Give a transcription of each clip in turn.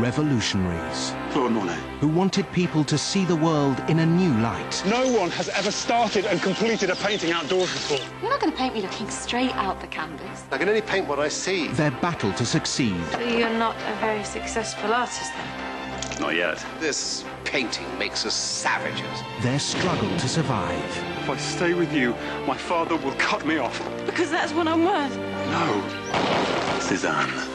Revolutionaries Claude Monet. who wanted people to see the world in a new light. No one has ever started and completed a painting outdoors before. You're not going to paint me looking straight out the canvas. I can only paint what I see. Their battle to succeed. So you're not a very successful artist then? Not yet. This painting makes us savages. Their struggle to survive. If I stay with you, my father will cut me off. Because that's what I'm worth. No. Cézanne,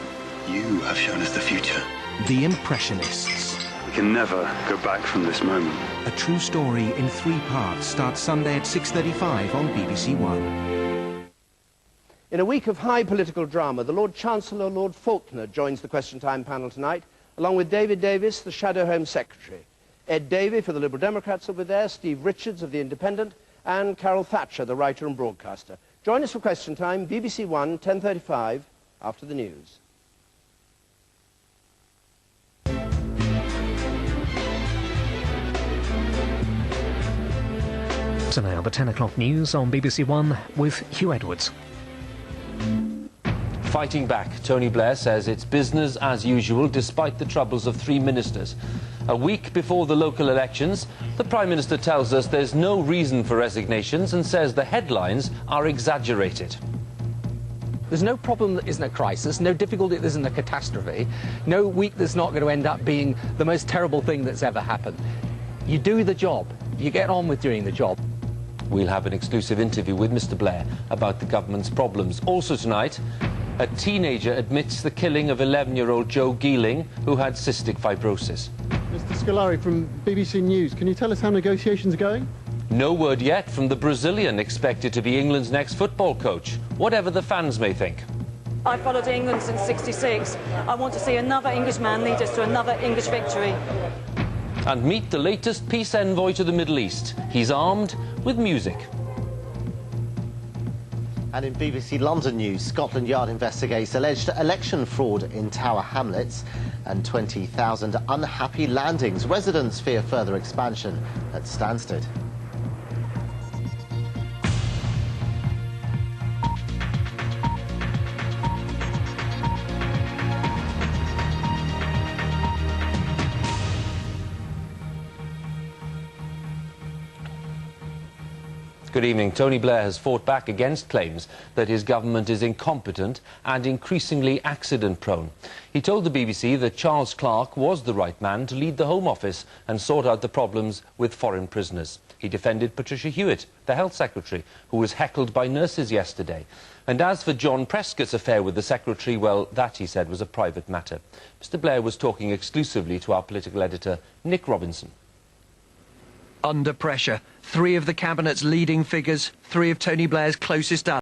you have shown us the future. The Impressionists. We can never go back from this moment. A true story in 3 parts starts Sunday at 6:35 on BBC One. In a week of high political drama, the Lord Chancellor, Lord Faulkner, joins the Question Time panel tonight, along with David Davis, the Shadow Home Secretary. Ed Davey for the Liberal Democrats will be there, Steve Richards of The Independent, and Carol Thatcher, the writer and broadcaster. Join us for Question Time, BBC One, 10:35, after the news. So now the 10 o'clock news on BBC One with Hugh Edwards. Fighting back, Tony Blair says it's business as usual despite the troubles of 3 ministers. A week before the local elections, the Prime Minister tells us there's no reason for resignations and says the headlines are exaggerated. There's no problem that isn't a crisis, no difficulty that isn't a catastrophe, no week that's not going to end up being the most terrible thing that's ever happened. You do the job. You get on with doing the job. We'll have an exclusive interview with Mr. Blair about the government's problems. Also tonight, a teenager admits the killing of 11-year-old Joe Geeling, who had cystic fibrosis. Mr. Scolari from BBC News, can you tell us how negotiations are going? No word yet from the Brazilian expected to be England's next football coach, whatever the fans may think. I followed England since '66. I want to see another Englishman lead us to another English victory. And meet the latest peace envoy to the Middle East. He's armed with music. And in BBC London News, Scotland Yard investigates alleged election fraud in Tower Hamlets and 20,000 unhappy landings. Residents fear further expansion at Stansted. Good evening. Tony Blair has fought back against claims that his government is incompetent and increasingly accident-prone. He told the BBC that Charles Clarke was the right man to lead the Home Office and sort out the problems with foreign prisoners. He defended Patricia Hewitt, the Health Secretary, who was heckled by nurses yesterday. And as for John Prescott's affair with the Secretary, well, that, he said, was a private matter. Mr. Blair was talking exclusively to our political editor, Nick Robinson. Under pressure, 3 of the Cabinet's leading figures, 3 of Tony Blair's closest allies.